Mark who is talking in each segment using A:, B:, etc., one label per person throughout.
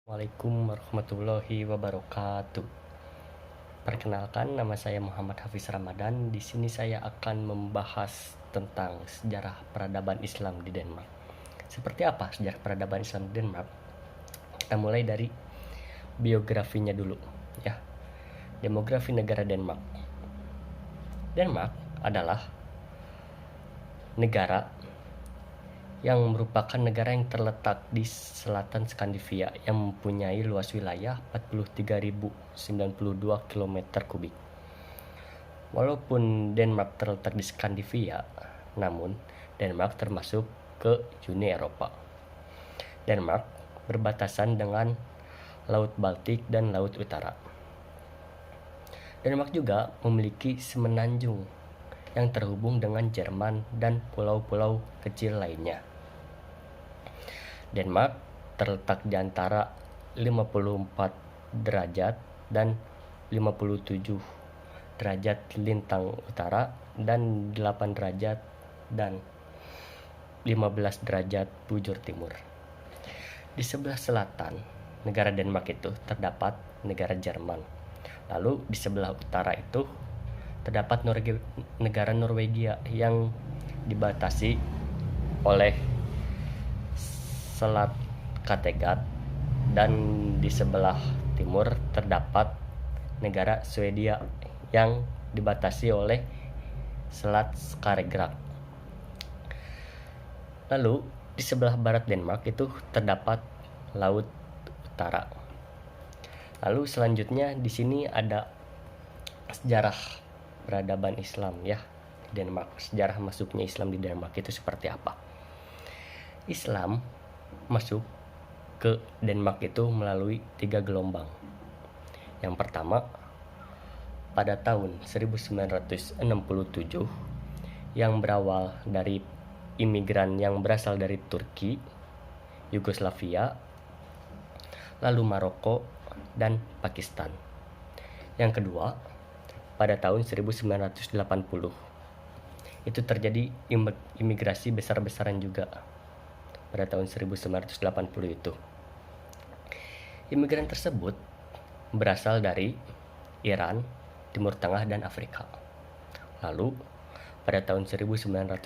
A: Assalamualaikum warahmatullahi wabarakatuh. Perkenalkan, nama saya Muhammad Hafiz Ramadan. Di sini saya akan membahas tentang sejarah peradaban Islam di Denmark. Seperti apa sejarah peradaban Islam di Denmark? Kita mulai dari biografinya dulu, ya. Demografi negara Denmark. Denmark adalah negara yang merupakan negara yang terletak di selatan Skandinavia yang mempunyai luas wilayah 43.092 km kubik. Walaupun Denmark terletak di Skandinavia, namun Denmark termasuk ke Uni Eropa. Denmark berbatasan dengan Laut Baltik dan Laut Utara. Denmark juga memiliki semenanjung yang terhubung dengan Jerman dan pulau-pulau kecil lainnya. Denmark terletak di antara 54 derajat dan 57 derajat lintang utara dan 8 derajat dan 15 derajat bujur timur. Di sebelah selatan negara Denmark itu terdapat negara Jerman. Lalu di sebelah utara itu terdapat negara Norwegia yang dibatasi oleh Selat Kattegat, dan di sebelah timur terdapat negara Swedia yang dibatasi oleh Selat Skagerrak. Lalu di sebelah barat Denmark itu terdapat Laut Utara. Lalu selanjutnya di sini ada sejarah peradaban Islam, ya, di Denmark. Sejarah masuknya Islam di Denmark itu seperti apa? Islam masuk ke Denmark itu melalui 3 gelombang. Yang pertama pada tahun 1967 yang berawal dari imigran yang berasal dari Turki, Yugoslavia, lalu Maroko dan Pakistan. Yang kedua pada tahun 1980 itu terjadi imigrasi besar-besaran juga. Pada tahun 1980 itu imigran tersebut berasal dari Iran, Timur Tengah, dan Afrika. Lalu pada tahun 1990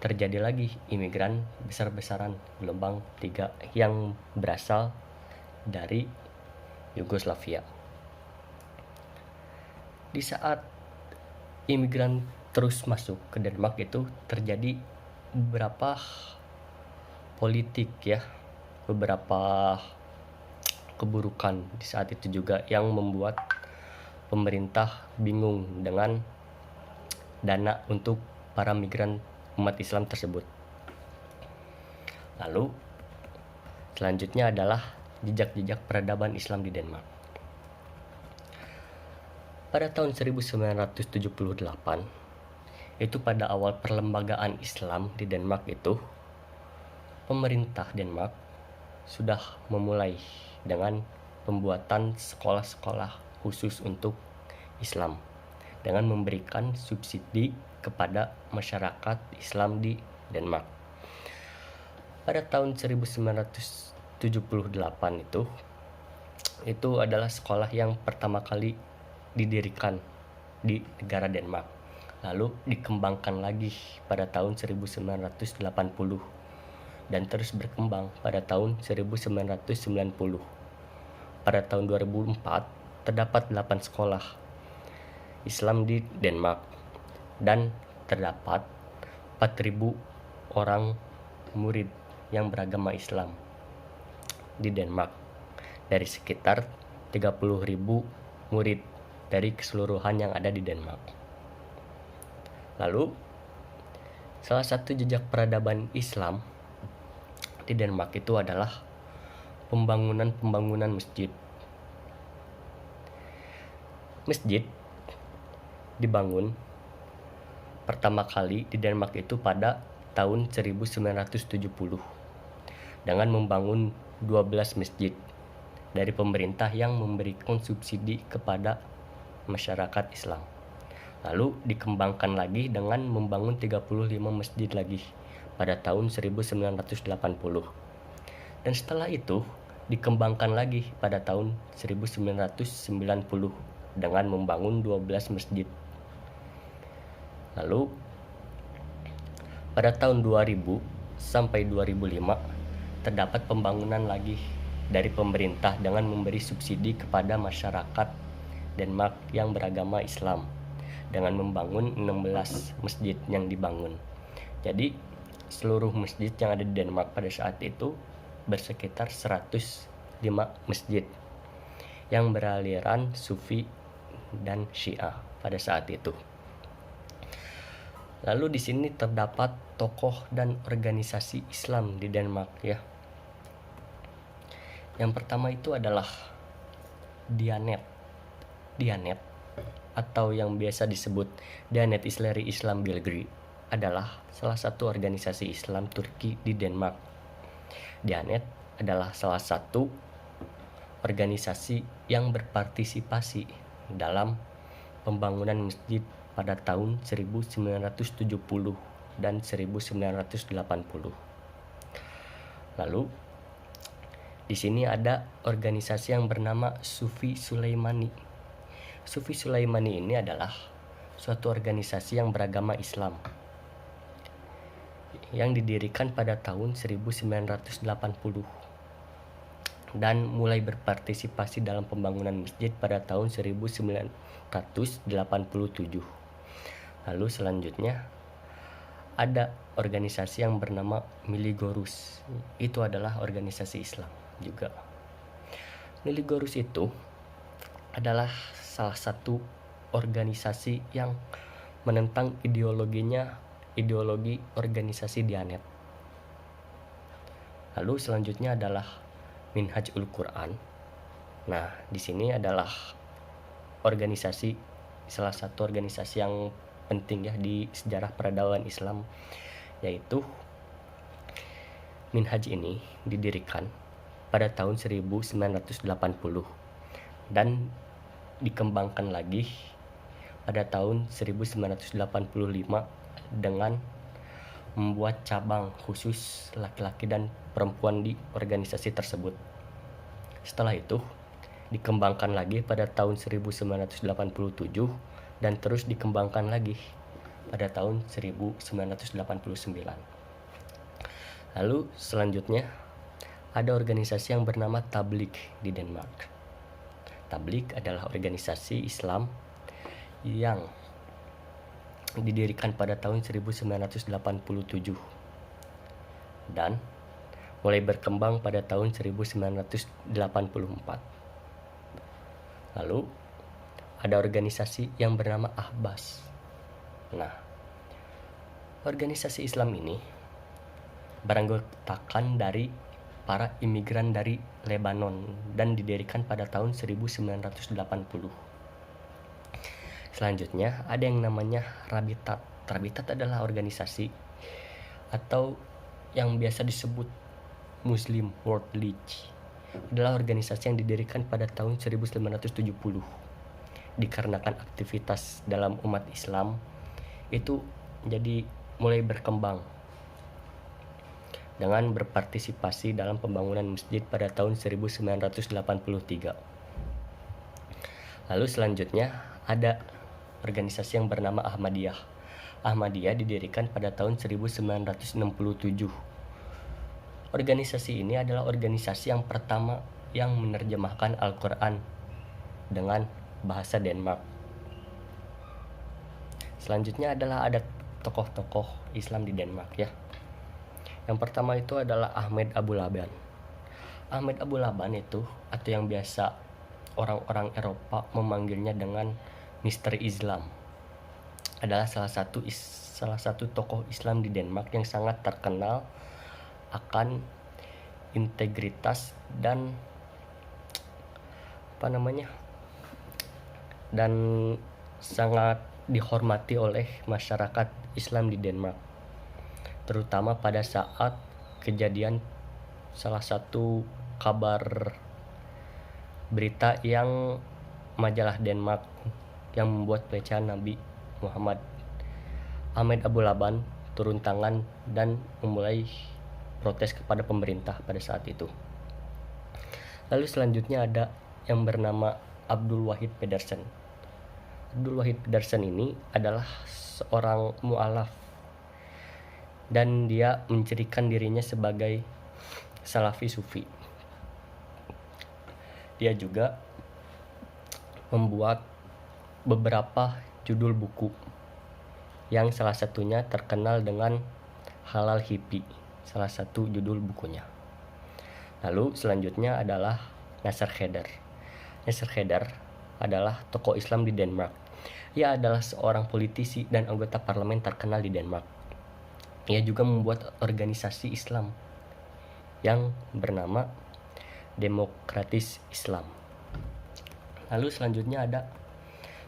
A: terjadi lagi imigran besar-besaran gelombang 3 yang berasal dari Yugoslavia. Di saat imigran terus masuk ke Denmark itu terjadi beberapa politik, ya, beberapa keburukan di saat itu juga yang membuat pemerintah bingung dengan dana untuk para migran umat Islam tersebut. Lalu selanjutnya adalah jejak-jejak peradaban Islam di Denmark. Pada tahun 1978 itu pada awal perlembagaan Islam di Denmark itu, pemerintah Denmark sudah memulai dengan pembuatan sekolah-sekolah khusus untuk Islam dengan memberikan subsidi kepada masyarakat Islam di Denmark. Pada tahun 1978 itu adalah sekolah yang pertama kali didirikan di negara Denmark. Lalu dikembangkan lagi pada tahun 1980 dan terus berkembang pada tahun 1990. Pada tahun 2004 terdapat 8 sekolah Islam di Denmark dan terdapat 4.000 orang murid yang beragama Islam di Denmark dari sekitar 30.000 murid dari keseluruhan yang ada di Denmark. Lalu salah satu jejak peradaban Islam di Denmark itu adalah pembangunan masjid. Masjid dibangun pertama kali di Denmark itu pada tahun 1970 dengan membangun 12 masjid dari pemerintah yang memberikan subsidi kepada masyarakat Islam. Lalu dikembangkan lagi dengan membangun 35 masjid lagi pada tahun 1980. Dan setelah itu dikembangkan lagi pada tahun 1990 dengan membangun 12 masjid. Lalu pada tahun 2000 sampai 2005 terdapat pembangunan lagi dari pemerintah dengan memberi subsidi kepada masyarakat Denmark yang beragama Islam dengan membangun 16 masjid yang dibangun. Jadi seluruh masjid yang ada di Denmark pada saat itu bersekitar 105 masjid yang beraliran Sufi dan Syiah pada saat itu. Lalu di sini terdapat tokoh dan organisasi Islam di Denmark ya. Yang pertama itu adalah Diyanet. Diyanet atau yang biasa disebut Diyanet Isleri Islam Belgrade adalah salah satu organisasi Islam Turki di Denmark. Diyanet adalah salah satu organisasi yang berpartisipasi dalam pembangunan masjid pada tahun 1970 dan 1980. Lalu di sini ada organisasi yang bernama Sufi Sulaimani. Sufi Sulaimani ini adalah suatu organisasi yang beragama Islam yang didirikan pada tahun 1980 dan mulai berpartisipasi dalam pembangunan masjid pada tahun 1987. Lalu selanjutnya ada organisasi yang bernama Miligorus. Itu adalah organisasi Islam juga. Miligorus itu adalah salah satu organisasi yang menentang ideologi organisasi Diyanet. Lalu selanjutnya adalah Minhajul Quran. Nah, di sini adalah salah satu organisasi yang penting ya di sejarah peradaban Islam, yaitu Minhaj ini didirikan pada tahun 1980 dan dikembangkan lagi pada tahun 1985 dengan membuat cabang khusus laki-laki dan perempuan di organisasi tersebut. Setelah itu dikembangkan lagi pada tahun 1987 dan terus dikembangkan lagi pada tahun 1989. Lalu selanjutnya ada organisasi yang bernama Tabligh di Denmark. Tabligh adalah organisasi Islam yang didirikan pada tahun 1987 dan mulai berkembang pada tahun 1984. Lalu ada organisasi yang bernama Ahbas. Nah, organisasi Islam ini beranggotakan dari para imigran dari Lebanon dan didirikan pada tahun 1980. Selanjutnya ada yang namanya Rabitat. Rabitat adalah organisasi atau yang biasa disebut Muslim World League. Adalah organisasi yang didirikan pada tahun 1970. Dikarenakan aktivitas dalam umat Islam itu jadi mulai berkembang dengan berpartisipasi dalam pembangunan masjid pada tahun 1983. Lalu selanjutnya ada organisasi yang bernama Ahmadiyah. Ahmadiyah didirikan pada tahun 1967. Organisasi ini adalah organisasi yang pertama yang menerjemahkan Al-Quran dengan bahasa Denmark. Selanjutnya adalah ada tokoh-tokoh Islam di Denmark ya. Yang pertama itu adalah Ahmed Abu Laban. Ahmed Abu Laban itu atau yang biasa orang-orang Eropa memanggilnya dengan Mr. Islam adalah salah satu tokoh Islam di Denmark yang sangat terkenal akan integritas dan dan sangat dihormati oleh masyarakat Islam di Denmark, terutama pada saat kejadian salah satu kabar berita yang majalah Denmark yang membuat pelecehan Nabi Muhammad. Ahmed Abu Laban turun tangan dan memulai protes kepada pemerintah pada saat itu. Lalu selanjutnya ada yang bernama Abdul Wahid Pedersen. Abdul Wahid Pedersen ini adalah seorang mu'alaf dan dia mencirikan dirinya sebagai Salafi Sufi. Dia juga membuat beberapa judul buku yang salah satunya terkenal dengan Halal Hippie, salah satu judul bukunya. Lalu selanjutnya adalah Nasser Khader. Nasser Khader adalah tokoh Islam di Denmark. Ia adalah seorang politisi dan anggota parlemen terkenal di Denmark. Ia juga membuat organisasi Islam yang bernama Demokratis Islam. Lalu selanjutnya ada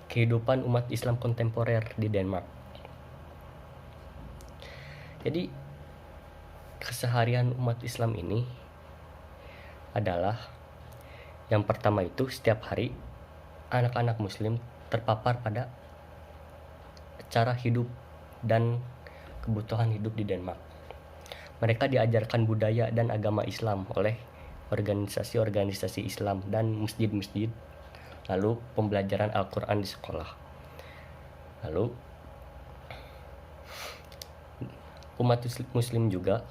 A: kehidupan umat Islam kontemporer di Denmark. Jadi keseharian umat Islam ini adalah yang pertama itu setiap hari anak-anak muslim terpapar pada cara hidup dan kebutuhan hidup di Denmark. Mereka diajarkan budaya dan agama Islam oleh organisasi-organisasi Islam dan masjid-masjid. Lalu pembelajaran Al-Quran di sekolah. Lalu umat muslim juga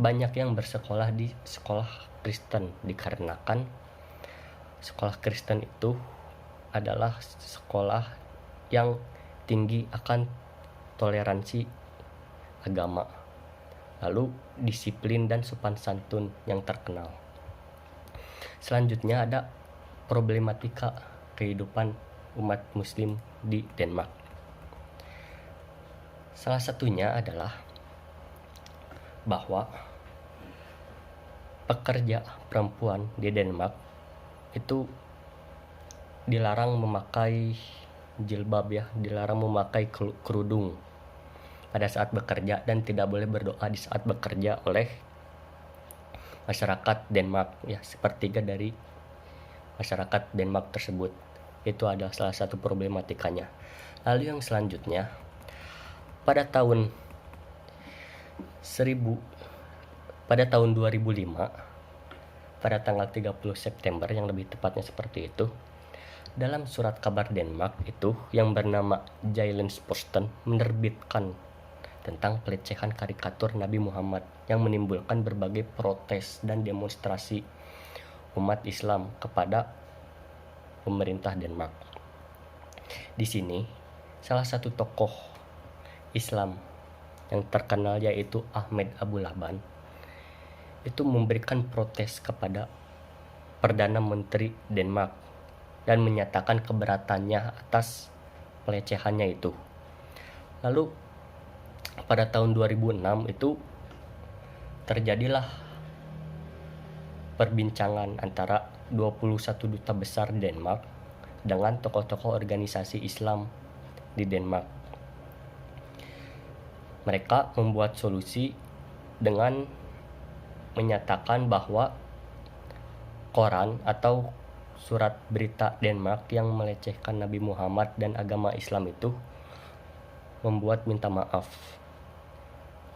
A: banyak yang bersekolah di sekolah Kristen, dikarenakan sekolah Kristen itu adalah sekolah yang tinggi akan toleransi agama, lalu disiplin dan sopan santun yang terkenal. Selanjutnya ada problematika kehidupan umat muslim di Denmark. Salah satunya adalah bahwa pekerja perempuan di Denmark itu dilarang memakai jilbab dilarang memakai kerudung pada saat bekerja dan tidak boleh berdoa di saat bekerja oleh masyarakat Denmark, sepertiga dari masyarakat Denmark tersebut. Itu adalah salah satu problematikanya. Lalu yang selanjutnya, pada tahun 2005, pada tanggal 30 September yang lebih tepatnya seperti itu, dalam surat kabar Denmark itu yang bernama Jyllands-Posten menerbitkan tentang pelecehan karikatur Nabi Muhammad yang menimbulkan berbagai protes dan demonstrasi umat Islam kepada pemerintah Denmark. Di sini salah satu tokoh Islam yang terkenal yaitu Ahmed Aboullaban itu memberikan protes kepada Perdana Menteri Denmark dan menyatakan keberatannya atas pelecehannya itu. Lalu pada tahun 2006 itu terjadilah perbincangan antara 21 duta besar Denmark dengan tokoh-tokoh organisasi Islam di Denmark. Mereka membuat solusi dengan menyatakan bahwa koran atau surat berita Denmark yang melecehkan Nabi Muhammad dan agama Islam itu membuat minta maaf.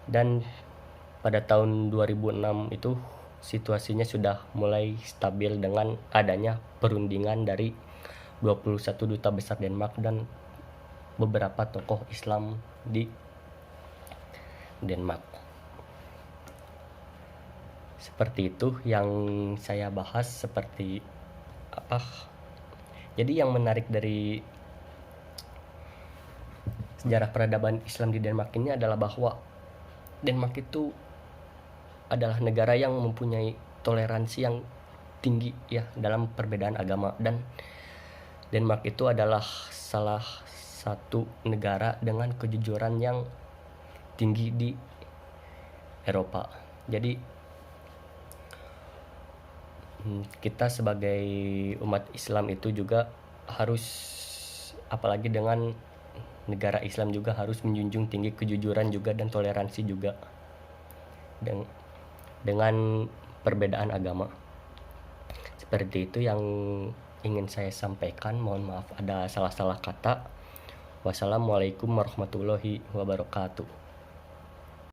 A: Dan pada tahun 2006 itu situasinya sudah mulai stabil dengan adanya perundingan dari 21 duta besar Denmark dan beberapa tokoh Islam di Denmark. Seperti itu yang saya bahas. Jadi yang menarik dari sejarah peradaban Islam di Denmark ini adalah bahwa Denmark itu adalah negara yang mempunyai toleransi yang tinggi dalam perbedaan agama, dan Denmark itu adalah salah satu negara dengan kejujuran yang tinggi di Eropa. Jadi kita sebagai umat Islam itu juga harus, apalagi dengan negara Islam, juga harus menjunjung tinggi kejujuran juga dan toleransi juga dengan perbedaan agama. Seperti itu yang ingin saya sampaikan. Mohon maaf ada salah-salah kata. Wassalamualaikum warahmatullahi wabarakatuh.